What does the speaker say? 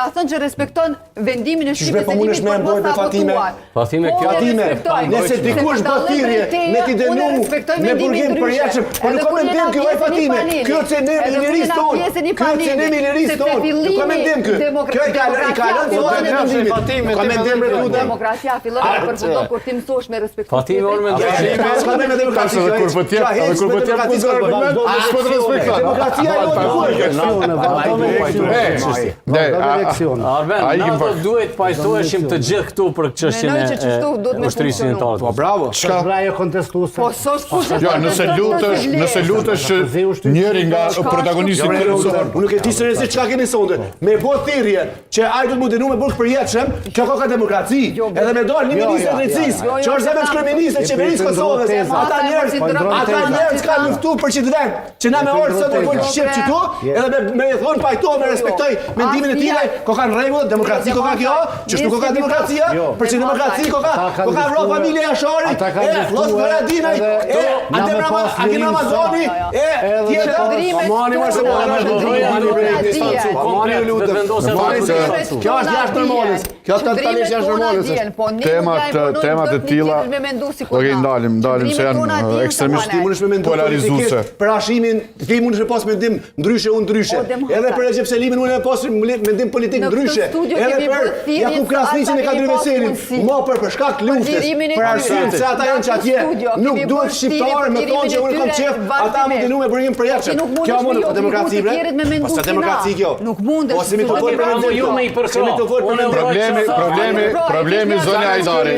ka thënë që respekton vendimin e Shqipërisë po mundesh me mbojë me Fatime. Fatime, nëse dikush bë thirrje me ti dënu me burgim përjetshëm, po nuk kam mendim ky vaj Fatime. Ky është cënimi i lirisë tonë. Ky është cënimi i lirisë tonë. Nuk kam mendim ky. Kjo i ka lënë zotën e Fatime. Kam mendim me demokracia fillon të përfundon kur ti mësosh me respekt. Fatime orë me Ska me demokracia. Kur po tjep punë argument, s'po të respekton. Demokracia Arben, na do duhet pajtoheshim të gjithë këtu për çështjen e ushtrisë ndërkombëtare. Po bravo. Çka vraje kontestuese. Po sosh kush. Jo, nëse lutesh njëri nga protagonistët kryesor. Unë nuk e di seriozisht çka keni sonte. Me bë thirrje që ai do të më dënu me burg përjetshëm, kjo ka demokraci. Edhe me dal një ministër drejtësisë, që është zemër kryeministër e qeverisë Kosovës. Ata njerëz kanë luftuar për çdo vend. Që na me orë sot do të shqip këtu, edhe me thon pajtohem me respektoj mendimin e tij, ko kanë rregull, demokraci ko ka kjo, që nuk ka demokracia, për çdo demokraci ko ka rro familja Jashari, Llos Varadinaj, Adem Ramazani, tjetër mani më së Kjo është jashtë normalës. Kjo është totalisht jashtë normalës. Temat e tilla ndalim se janë ekstremisht polarizuese. Për Hashimin, ti mundesh të pas mendim ndryshe, unë ndryshe. Edhe për Recep Selimin unë e pas mendim politik ndryshe. Edhe për Jakub Krasniqin e Kadri Veselin, mo për shkak luftës, për arsye se ata janë që atje nuk duhet shqiptarë me thonë që unë kam qef, ata më dënu me burgim përjetshëm. Kjo mund të demokraci bre. Po sa demokraci kjo. Nuk mundesh. Ose mi të fol për ju me i përkro. Problemi zonja Hajdari.